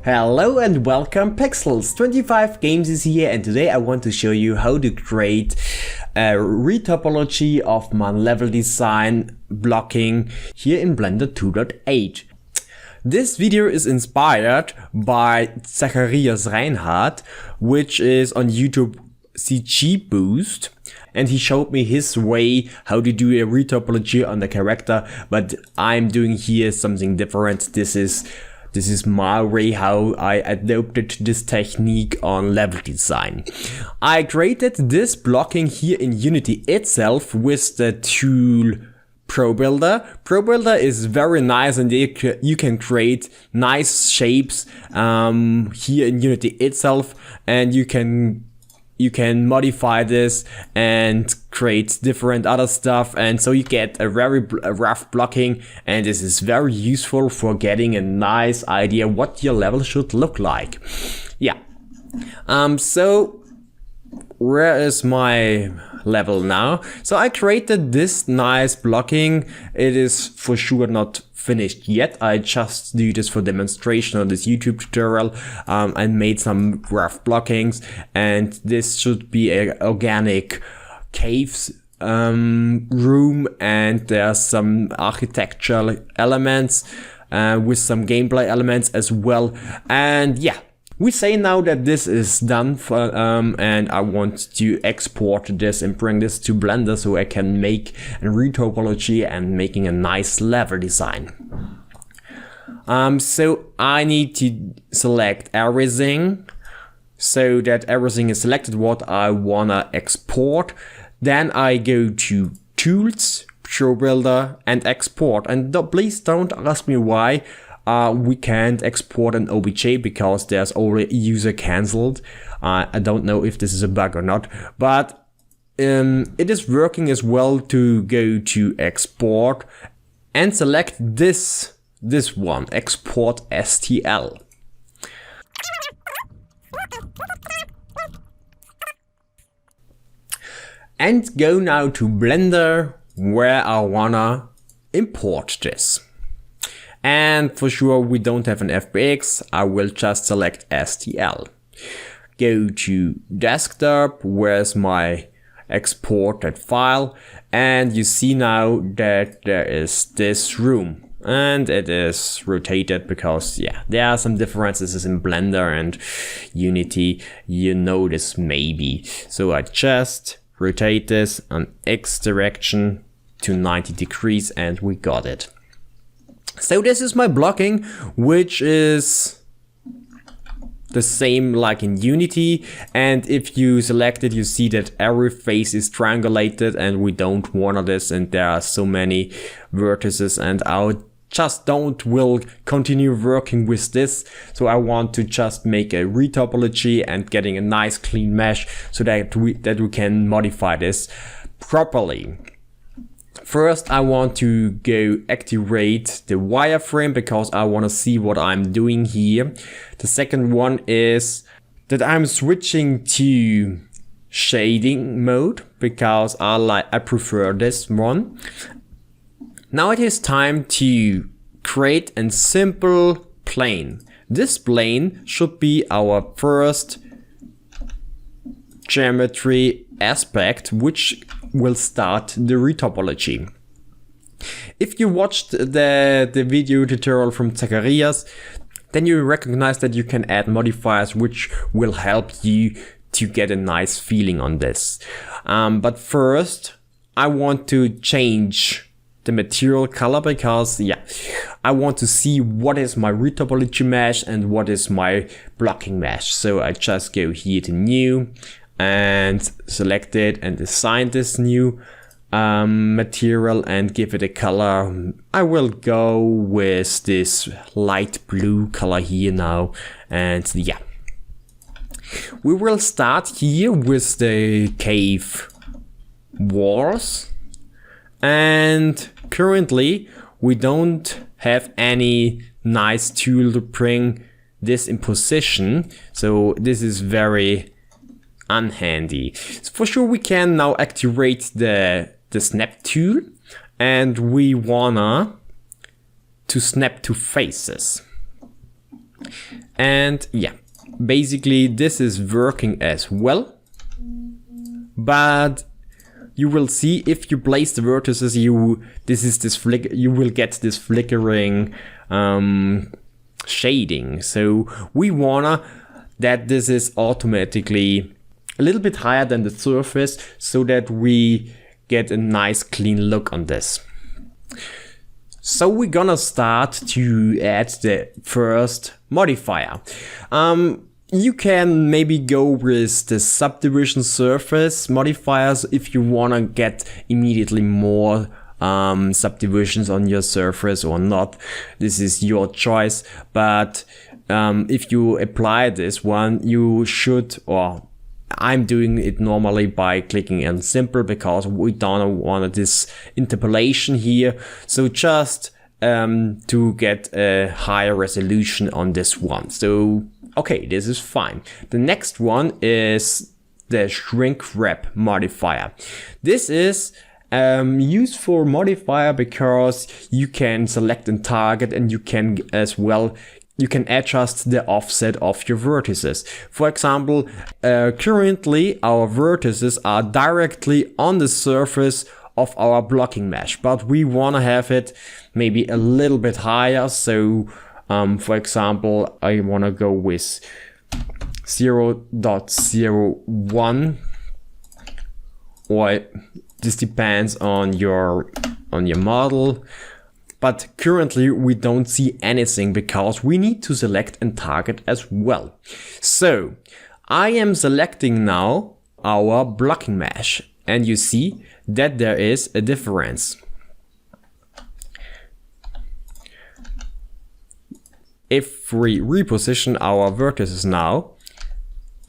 Hello and welcome, Pixels. 25 Games is here, and today I want to show you how to create a retopology of my level design blocking here in Blender 2.8. This video is inspired by Zacharias Reinhardt, which is on YouTube CG Boost, and he showed me his way how to do a retopology on the character, but I'm doing here something different. This is my way how I adopted this technique on level design. I created this blocking here in Unity itself with the tool ProBuilder. ProBuilder is very nice, and you can create nice shapes here in Unity itself, and you can modify this and create different other stuff, and so you get a very rough blocking, and this is very useful for getting a nice idea what your level should look like. Yeah. So where is my level now? So I created this nice blocking. It is for sure not finished yet. I just do this for demonstration on this YouTube tutorial. I made some rough blockings, and this should be an organic caves room, and there are some architectural elements with some gameplay elements as well. And yeah, we say now that this is done for, and I want to export this and bring this to Blender so I can make a retopology and making a nice level design. So I need to select everything so that everything is selected what I wanna export. Then I go to Tools, ProBuilder, and Export. And please don't ask me why we can't export an OBJ, because there's already user cancelled. I don't know if this is a bug or not, but it is working as well to go to Export and select this one, Export STL. And go now to Blender where I wanna import this. And for sure we don't have an FBX, I will just select STL. Go to Desktop, where's my exported file, and you see now that there is this room. And it is rotated because, yeah, there are some differences in Blender and Unity. You know this maybe. So I just rotate this on X direction to 90 degrees, and we got it. So this is my blocking, which is the same like in Unity, and if you select it, you see that every face is triangulated, and we don't want this, and there are so many vertices, and I just will continue working with this. So I want to just make a retopology and getting a nice clean mesh so that we can modify this properly. First, I want to go activate the wireframe because I want to see what I'm doing here. The second one is that I'm switching to shading mode because I prefer this one. Now it is time to create a simple plane. This plane should be our first geometry aspect, which will start the retopology. If you watched the video tutorial from Zacharias, then you recognize that you can add modifiers which will help you to get a nice feeling on this. But first, I want to change the material color because, yeah, I want to see what is my retopology mesh and what is my blocking mesh. So I just go here to New and select it and assign this new material and give it a color. I will go with this light blue color here now, and yeah. We will start here with the cave walls, and currently we don't have any nice tool to bring this in position, so this is very unhandy. So for sure we can now activate the snap tool, and we wanna to snap to faces. And yeah, basically this is working as well. But you will see if you place the vertices, you will get this flickering shading. So we wanna that this is automatically a little bit higher than the surface, so that we get a nice clean look on this. So we're gonna start to add the first modifier. You can maybe go with the subdivision surface modifiers if you wanna get immediately more subdivisions on your surface or not. This is your choice, but if you apply this one, you should, or I'm doing it normally by clicking on simple, because we don't want this interpolation here. So just to get a higher resolution on this one. So okay, this is fine. The next one is the shrink wrap modifier. This is useful modifier because you can select and target, and you can as well adjust the offset of your vertices. For example, currently our vertices are directly on the surface of our blocking mesh, but we want to have it maybe a little bit higher. So for example, I want to go with 0.01, or this depends on your model. But currently we don't see anything because we need to select and target as well. So I am selecting now our blocking mesh, and you see that there is a difference. If we reposition our vertices now,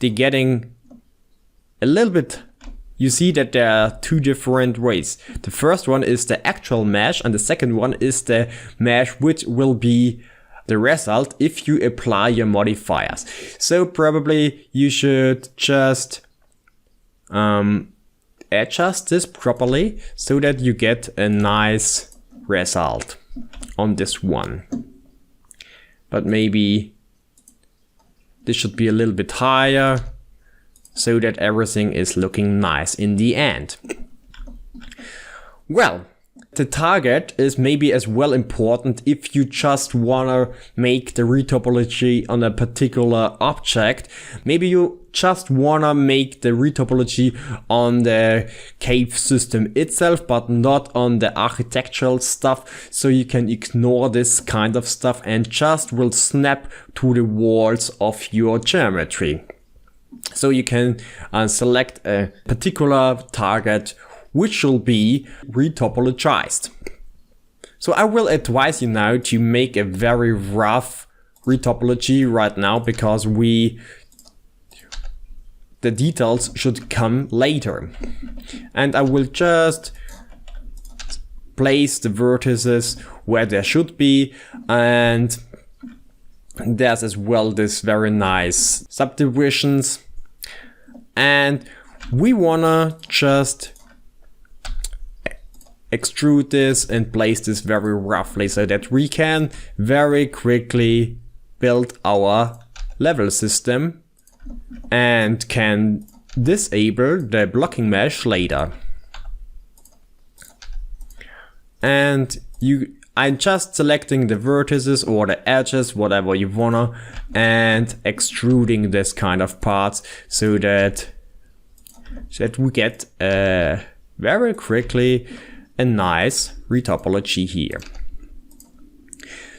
they're getting a little bit. You see that there are two different ways. The first one is the actual mesh, and the second one is the mesh which will be the result if you apply your modifiers. So probably you should just adjust this properly so that you get a nice result on this one. But maybe this should be a little bit higher, so that everything is looking nice in the end. Well, the target is maybe as well important if you just wanna make the retopology on a particular object. Maybe you just wanna make the retopology on the cave system itself, but not on the architectural stuff. So you can ignore this kind of stuff and just will snap to the walls of your geometry. So you can select a particular target which will be retopologized. So I will advise you now to make a very rough retopology right now, because the details should come later. And I will just place the vertices where they should be, and there's as well this very nice subdivisions, and we wanna just extrude this and place this very roughly so that we can very quickly build our level system and can disable the blocking mesh later. And I'm just selecting the vertices or the edges, whatever you wanna, and extruding this kind of parts so that we get very quickly a nice retopology here.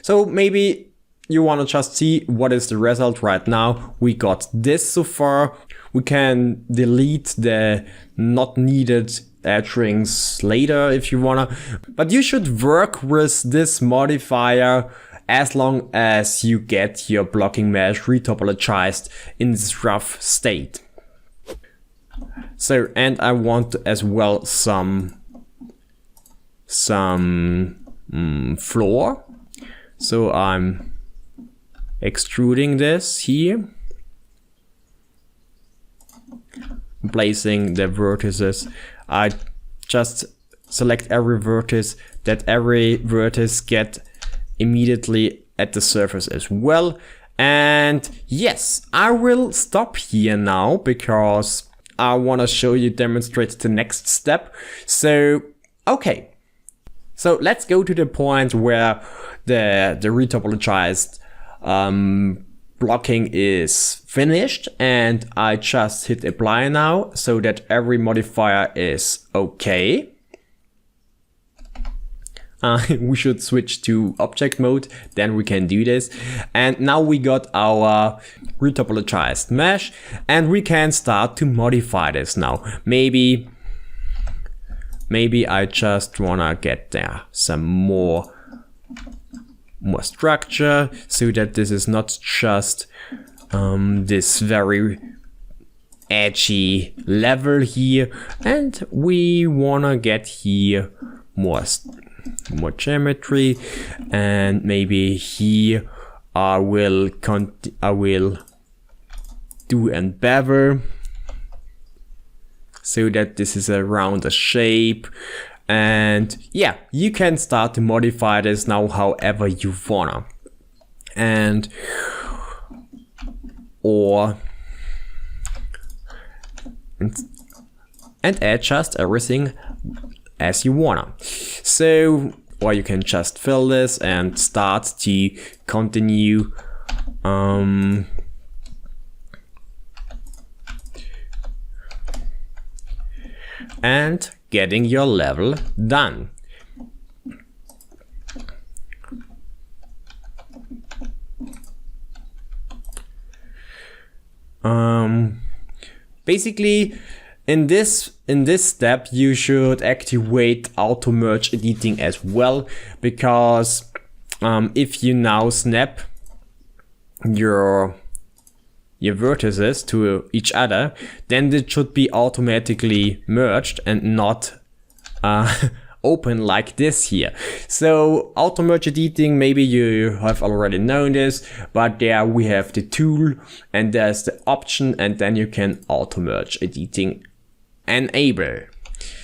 So maybe you wanna just see what is the result right now. We got this so far. We can delete the not needed edge rings later if you wanna, but you should work with this modifier as long as you get your blocking mesh retopologized in this rough state. So, and I want as well some floor. So I'm extruding this here, placing the vertices. I just select every vertex, that every vertex get immediately at the surface as well. And yes, I will stop here now because I want to show you, demonstrate the next step. So, okay. So let's go to the point where the retopologized blocking is finished, and I just hit apply now so that every modifier is okay. We should switch to object mode, then we can do this. And now we got our retopologized mesh, and we can start to modify this now. Maybe I just wanna get there some more structure so that this is not just this very edgy level here, and we wanna get here more geometry, and maybe here I will do and bevel so that this is around a shape. And yeah, you can start to modify this now however you wanna, and adjust everything as you wanna. So, or you can just fill this and start to continue and getting your level done. Basically, in this step, you should activate auto merge editing as well, because if you now snap your vertices to each other, then it should be automatically merged and not open like this here. So auto merge editing, maybe you have already known this, but there we have the tool and there's the option, and then you can auto merge editing enable.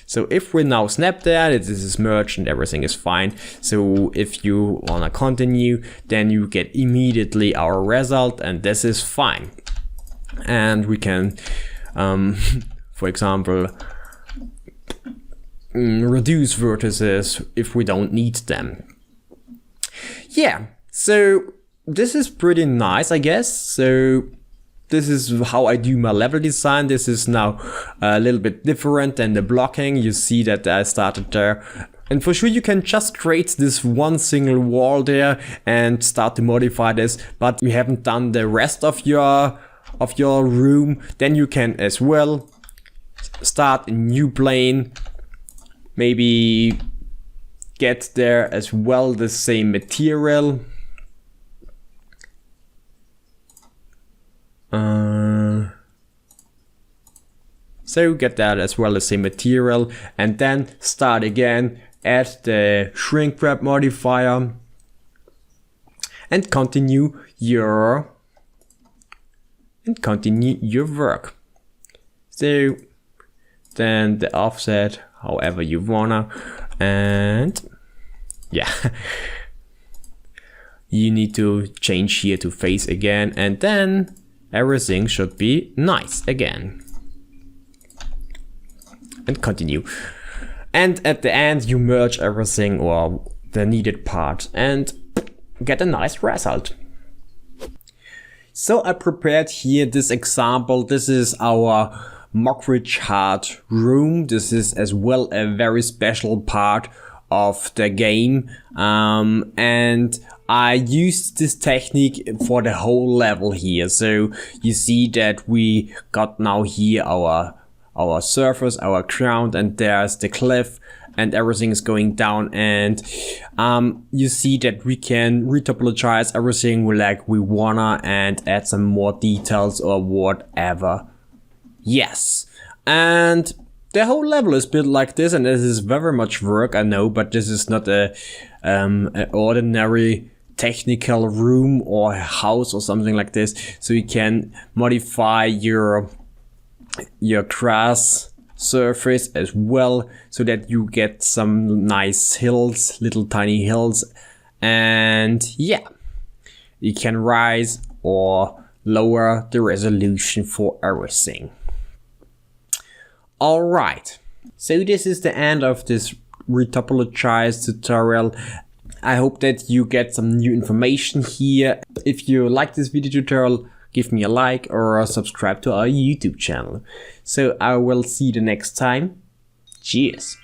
So if we now snap there, this is merged and everything is fine. So if you wanna continue, then you get immediately our result, and this is fine. And we can, for example, reduce vertices if we don't need them. Yeah, so this is pretty nice, I guess. So this is how I do my level design. This is now a little bit different than the blocking. You see that I started there. And for sure you can just create this one single wall there and start to modify this, but you haven't done the rest of your room. Then you can as well start a new plane, maybe get there as well the same material. So get that as well as same material, and then start again, add the shrink wrap modifier, and continue your work. So then the offset however you wanna, and yeah. You need to change here to face again, and then everything should be nice again. And continue. And at the end you merge everything or the needed part and get a nice result. So I prepared here this example. This is our Mockridge Hard room. This is as well a very special part of the game, and I used this technique for the whole level here. So you see that we got now here our surface, our ground, and there's the cliff, and everything is going down, and you see that we can retopologize everything like we wanna and add some more details or whatever. Yes, and the whole level is built like this, and this is very much work, I know, but this is not an ordinary technical room or a house or something like this. So you can modify your grass surface as well, so that you get some nice hills, little tiny hills, and yeah, you can rise or lower the resolution for everything. Alright, so this is the end of this Retopology tutorial. I hope that you get some new information here. If you like this video tutorial, give me a like or subscribe to our YouTube channel. So I will see you the next time. Cheers!